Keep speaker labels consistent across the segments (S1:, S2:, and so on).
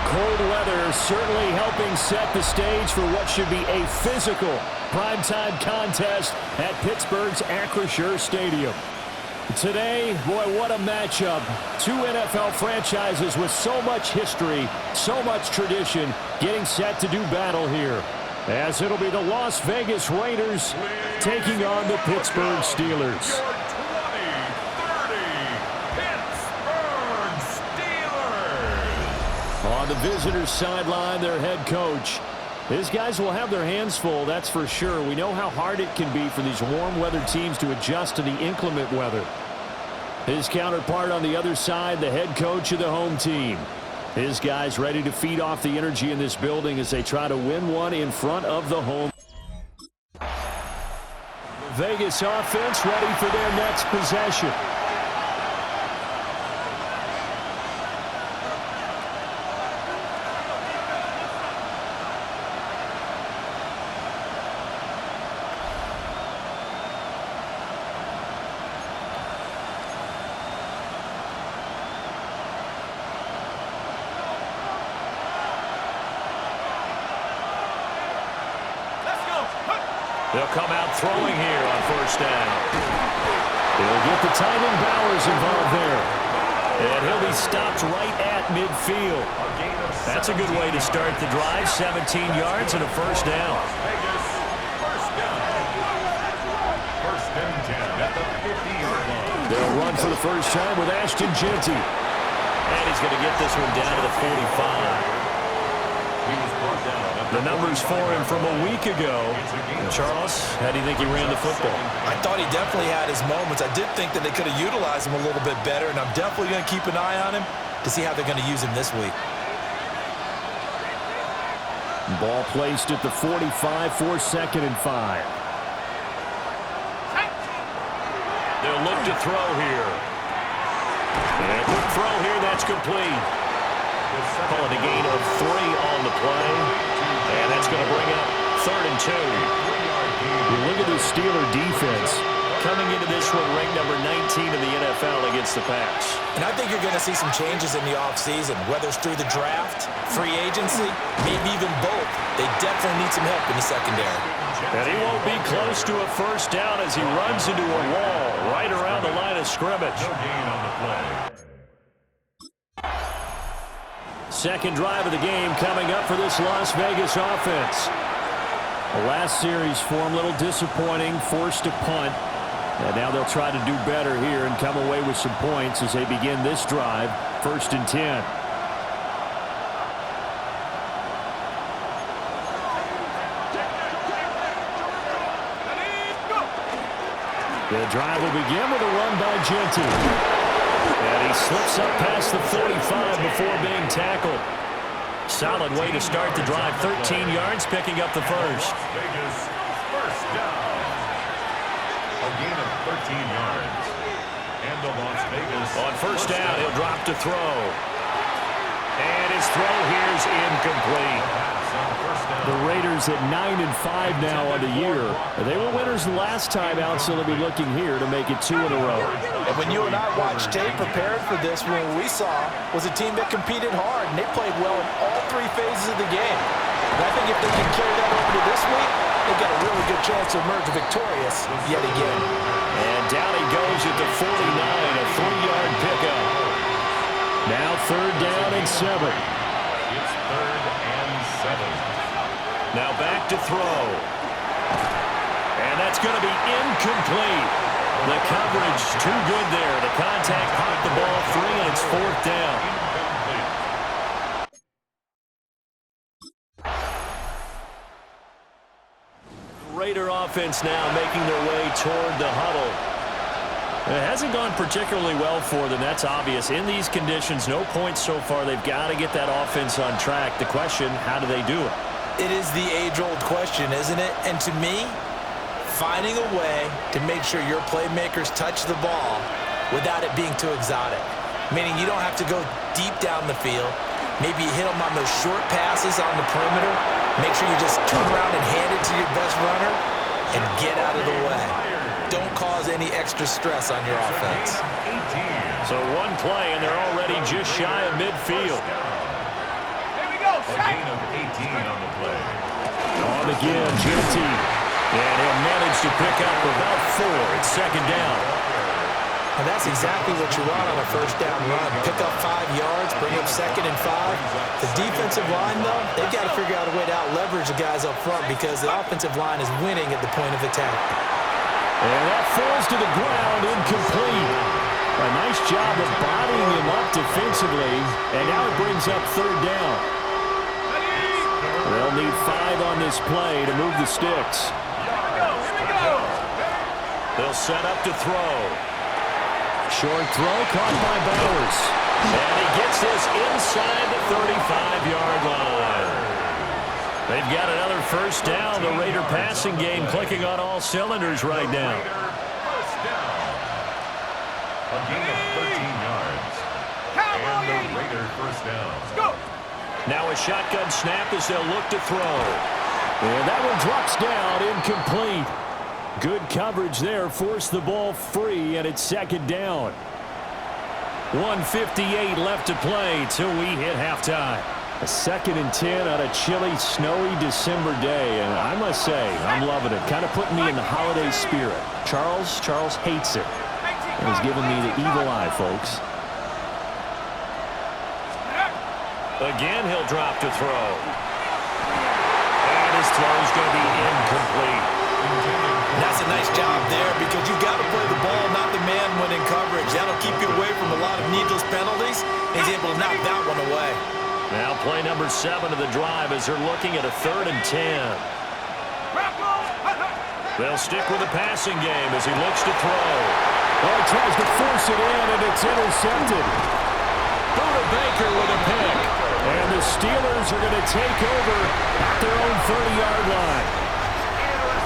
S1: cold weather certainly helping set the stage for what should be a physical primetime contest at Pittsburgh's Acrisure Stadium. Today, boy, what a matchup. Two NFL franchises with so much history, so much tradition, getting set to do battle here. As it'll be the Las Vegas Raiders taking on the Pittsburgh Steelers. On the visitors' sideline, their head coach. These guys will have their hands full, that's for sure. We know how hard it can be for these warm weather teams to adjust to the inclement weather. His counterpart on the other side, the head coach of the home team. His guys ready to feed off the energy in this building as they try to win one in front of the home. Vegas offense ready for their next possession. They'll come out throwing here on first down. They'll get the tight end Bowers involved there. And he'll be stopped right at midfield. That's a good way to start the drive. 17 yards and a first down. They'll run for the first time with Ashton Jeanty. And he's going to get this one down to the 45. The numbers for him from a week ago. And Charles, how do you think he ran the football?
S2: I thought he definitely had his moments. I did think that they could have utilized him a little bit better, and I'm definitely going to keep an eye on him to see how they're going to use him this week.
S1: Ball placed at the 45 for 2nd and 5. They'll look to throw here. And a quick throw here, that's complete. Calling a gain of 3 on the play. And that's going to bring up 3rd and 2. You look at the Steeler defense coming into this one ranked number 19 in the NFL against the pass.
S2: And I think you're going to see some changes in the offseason, whether it's through the draft, free agency, maybe even both. They definitely need some help in the secondary.
S1: And he won't be close to a first down as he runs into a wall right around the line of scrimmage. No gain on the play. Second drive of the game coming up for this Las Vegas offense. The last series for him, a little disappointing, forced to punt. And now they'll try to do better here and come away with some points as they begin this drive, 1st and 10. The drive will begin with a run by Jeanty. And he slips up past the 45 before being tackled. Solid way to start the drive. 13 yards, picking up the first.
S3: Vegas first down. A gain of 13 yards. And the Las Vegas.
S1: On first down, he'll drop to throw. And his throw here is incomplete. The Raiders at 9 and 5 now on the year. They were winners the last time out, so they'll be looking here to make it 2 in a row.
S2: And when you and I watched tape prepared for this, what we saw was a team that competed hard, and they played well in all 3 phases of the game. And I think if they can carry that over to this week, they've got a really good chance to emerge victorious yet again.
S1: And down he goes at the 49, a 3-yard pickup. Now 3rd down and 7.
S3: It's 3rd and 7.
S1: Now back to throw. And that's going to be incomplete. The coverage too good there. The contact popped the ball free, and it's 4th down. Raider offense now making their way toward the huddle. It hasn't gone particularly well for them. That's obvious. In these conditions, no points so far. They've got to get that offense on track. The question, how do they do it?
S2: It is the age-old question, isn't it? And to me, finding a way to make sure your playmakers touch the ball without it being too exotic. Meaning you don't have to go deep down the field. Maybe you hit them on those short passes on the perimeter. Make sure you just turn around and hand it to your best runner and get out of the way. Don't cause any extra stress on your offense.
S1: So one play, and they're already just shy of midfield.
S3: A gain of 18 on the play.
S1: On again, Genty. And he'll manage to pick up about 4. It's second down.
S2: And that's exactly what you want on a first down run. Pick up 5 yards, bring up 2nd and 5. The defensive line, though, they've got to figure out a way to out-leverage the guys up front because the offensive line is winning at the point of attack.
S1: And that falls to the ground, incomplete. A nice job of bodying him up defensively, and now it brings up 3rd down. They'll need 5 on this play to move the sticks. They'll set up to throw. Short throw caught by Bowers. And he gets this inside the 35-yard line. They've got another first down. The Raider passing game clicking on all cylinders right now.
S3: First down. A gain of 13 yards. And the Raider first down. Go!
S1: Now a shotgun snap as they'll look to throw. And that one drops down, incomplete. Good coverage there, forced the ball free, and it's second down. 1:58 left to play till we hit halftime. A 2nd and 10 on a chilly, snowy December day, and I must say, I'm loving it. Kind of putting me in the holiday spirit. Charles hates it. And he's giving me the evil eye, folks. Again, he'll drop to throw. And his throw's going to be incomplete.
S2: That's a nice job there because you've got to play the ball, not the man when in coverage. That'll keep you away from a lot of needless penalties. He's able to knock that one away.
S1: Now play number 7 of the drive as they're looking at a 3rd and 10. They'll stick with the passing game as he looks to throw. Oh, he tries to force it in, and it's intercepted. Buda Baker with a pick. And the Steelers are going to take over at their own 30-yard line.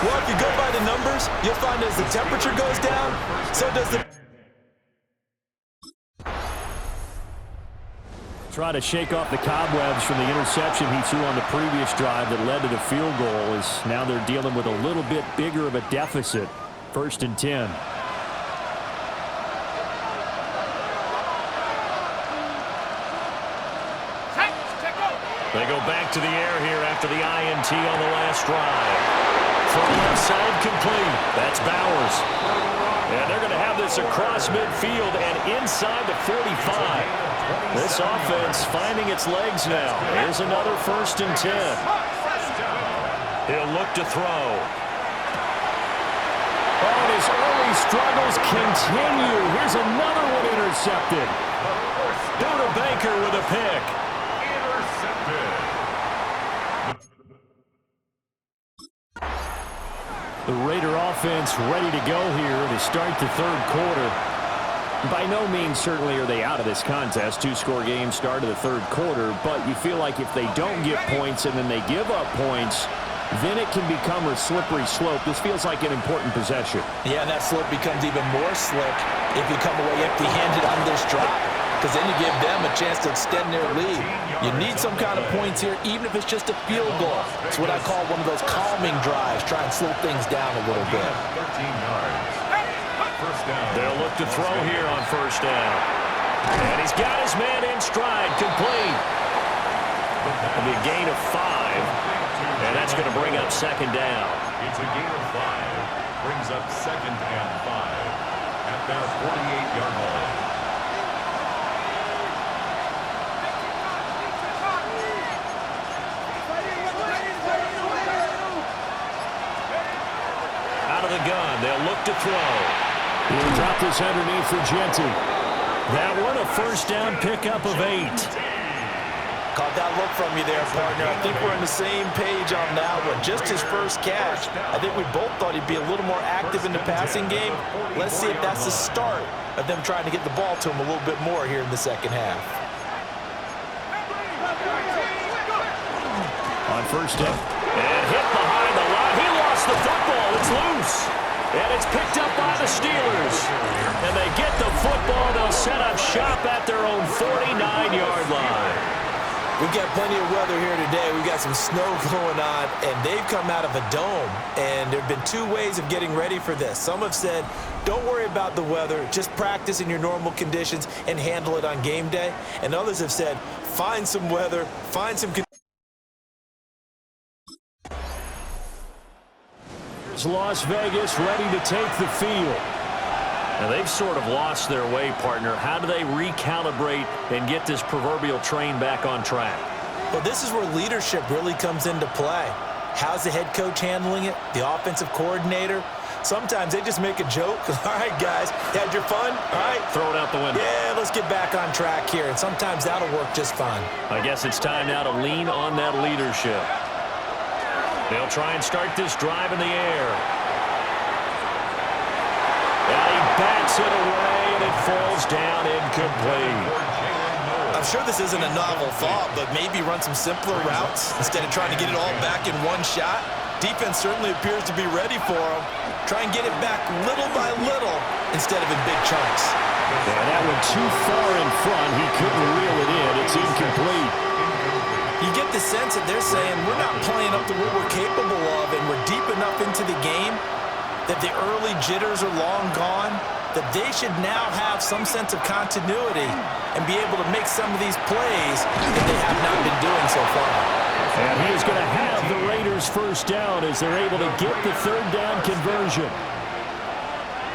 S2: Well, if you go by the numbers, you'll find as the temperature goes down, so does the...
S1: Try to shake off the cobwebs from the interception he threw on the previous drive that led to the field goal, as now they're dealing with a little bit bigger of a deficit. 1st and 10. They go back to the air here after the INT on the last drive. From left side, complete. That's Bowers. And they're going to have this across midfield and inside the 45. This offense finding its legs now. Here's another 1st and 10. He'll look to throw. Oh, and his early struggles continue. Here's another one intercepted. Buda Baker with a pick. The Raider offense ready to go here to start the 3rd quarter. By no means certainly are they out of this contest. 2-score game start of the 3rd quarter, but you feel like if they don't get points and then they give up points, then it can become a slippery slope. This feels like an important possession.
S2: Yeah, and that slope becomes even more slick if you come away empty-handed on this drive, because then you give them a chance to extend their lead. You need some kind of points here, even if it's just a field goal. It's what I call one of those calming drives. Try and slow things down a little bit.
S3: 13 yards. First down.
S1: They'll look to throw here on 1st down. And he's got his man in stride, complete. It'll be a gain of 5. And that's going to bring up 2nd down.
S3: It's a gain of 5. Brings up 2nd and 5 at their 48-yard line.
S1: Out of the gun, they'll look to throw. He'll drop this underneath for Genty. That one, a 1st down pickup of 8.
S2: Caught that look from you there, partner. I think we're on the same page on that one. Just his first catch. I think we both thought he'd be a little more active in the passing game. Let's see if that's the start of them trying to get the ball to him a little bit more here in the second half.
S1: On 1st down. And hit behind the line. He lost the football. It's loose. And it's picked up by the Steelers. And they get the football. They'll set up shop at their own 49-yard line.
S2: We've got plenty of weather here today. We've got some snow going on, and they've come out of a dome. And there have been 2 ways of getting ready for this. Some have said, don't worry about the weather. Just practice in your normal conditions and handle it on game day. And others have said, find some weather, find some
S1: Las Vegas ready to take the field.
S4: Now they've sort of lost their way, partner. How do they recalibrate and get this proverbial train back on track?
S2: Well, this is where leadership really comes into play. How's the head coach handling it? The offensive coordinator? Sometimes they just make a joke. All right, guys, you had your fun? All right.
S4: Throw it out the window.
S2: Yeah, let's get back on track here. And sometimes that'll work just fine.
S4: I guess it's time now to lean on that leadership. They'll try and start this drive in the air. And he bats it away, and it falls down incomplete.
S2: I'm sure this isn't a novel thought, but maybe run some simpler routes instead of trying to get it all back in one shot. Defense certainly appears to be ready for him. Try and get it back little by little instead of in big chunks.
S1: Yeah, that one too far in front. He couldn't reel it in. It's incomplete.
S2: You get the sense that they're saying we're not playing up to what we're capable of, and we're deep enough into the game that the early jitters are long gone, that they should now have some sense of continuity and be able to make some of these plays that they have not been doing so far.
S1: And he is going to have the Raiders first down as they're able to get the third down conversion.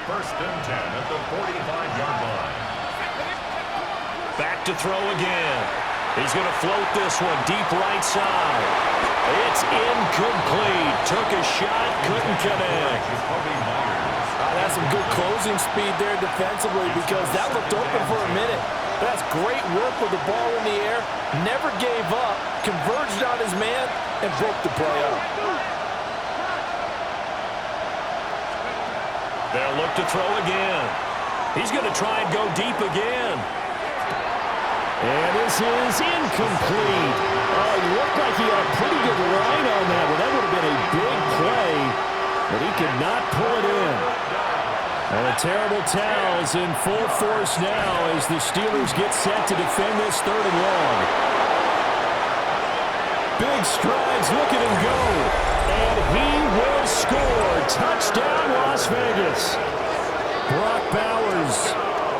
S3: First and 10 at the 45-yard line.
S4: Back to throw again. He's going to float this one deep right side. It's incomplete. Took a shot, couldn't connect.
S2: That's some good closing speed there defensively because that looked open for a minute. That's great work with the ball in the air. Never gave up, converged on his man, and broke the play up.
S4: They'll look to throw again. He's going to try and go deep again.
S1: And this is incomplete. It looked like he had a pretty good line on that one. That would have been a big play, but he could not pull it in. And the terrible towels in full force now as the Steelers get set to defend this third and long. Big strides, look at him go. And he will score. Touchdown, Las Vegas. Brock Bowers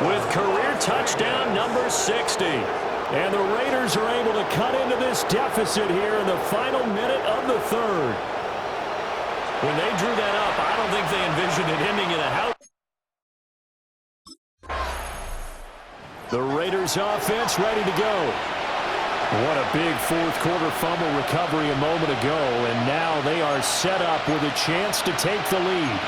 S1: with career touchdown number 60. And the Raiders are able to cut into this deficit here in the final minute of the third.
S4: When they drew that up, I don't think they envisioned it ending in a house.
S1: The Raiders offense ready to go. What a big fourth quarter fumble recovery a moment ago, and now they are set up with a chance to take the lead.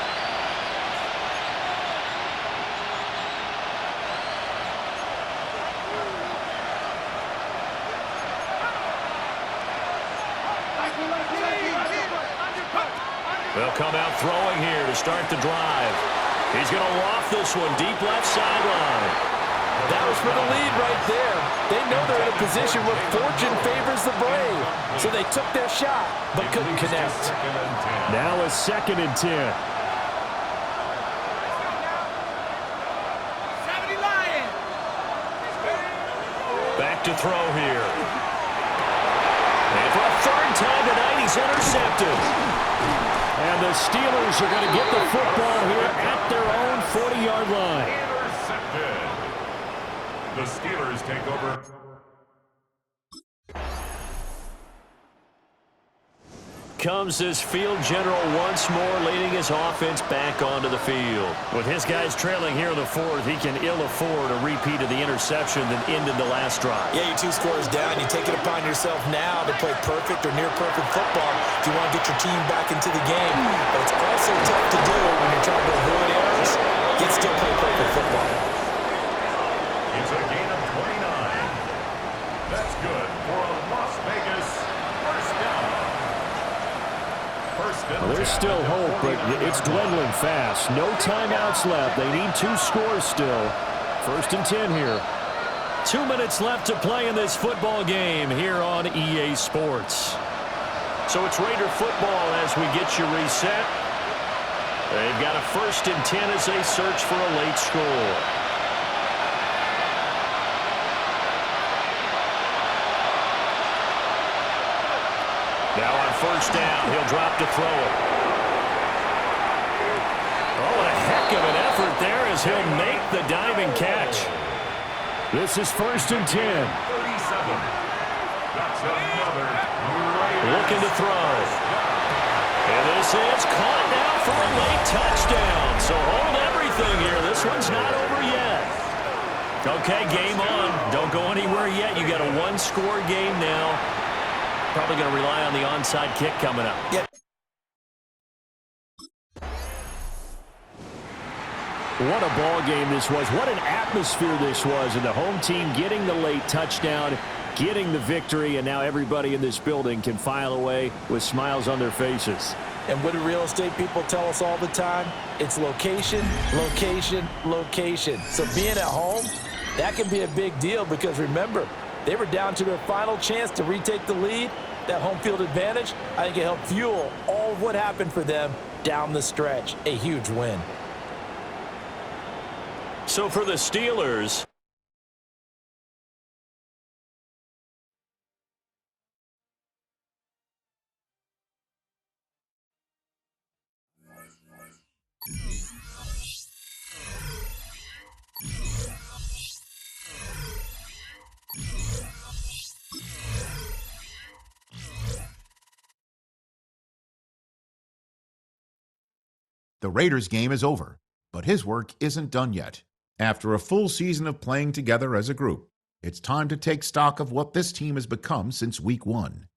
S4: They'll come out throwing here to start the drive. He's going to loft this one deep left sideline.
S2: That was for the lead right there. They know they're in a position where fortune favors the brave. So they took their shot, but couldn't connect.
S1: Now a 2nd and 10.
S4: Back to throw here. And for a third time tonight, he's intercepted.
S1: And the Steelers are going to get the football here at their own 40-yard line.
S3: Intercepted. The Steelers take over.
S4: Comes this field general once more, leading his offense back onto the field. With his guys trailing here in the fourth, he can ill afford a repeat of the interception that ended the last drive.
S2: Yeah, you're 2 scores down. You take it upon yourself now to play perfect or near perfect football if you want to get your team back into the game. But it's also tough to do when you're trying to avoid errors, yet still play perfect football.
S3: It's a gain of 29. That's good for a Las Vegas first down.
S1: Well, there's still hope, but it's dwindling fast. No timeouts left. They need 2 scores still. 1st and 10 here. 2 minutes left to play in this football game here on EA Sports.
S4: So it's Raider football as we get you reset. They've got a 1st and 10 as they search for a late score. Now on 1st down, he'll drop to throw it. Oh, what a heck of an effort there as he'll make the diving catch.
S1: This is 1st and 10.
S3: 37. That's another.
S4: Looking to throw. And this is caught now for a late touchdown. So hold everything here. This one's not over yet. Okay, game on. Don't go anywhere yet. You got a one-score game now. Probably going to rely on the onside kick coming up.
S2: Yep.
S1: What a ball game this was. What an atmosphere this was. And the home team getting the late touchdown, getting the victory, and now everybody in this building can file away with smiles on their faces.
S2: And what do real estate people tell us all the time? It's location, location, location. So being at home, that can be a big deal because remember, they were down to their final chance to retake the lead. That home field advantage, I think it helped fuel all of what happened for them down the stretch. A huge win.
S4: So for the Steelers,
S5: The Raiders game is over, but his work isn't done yet. After a full season of playing together as a group, it's time to take stock of what this team has become since week 1.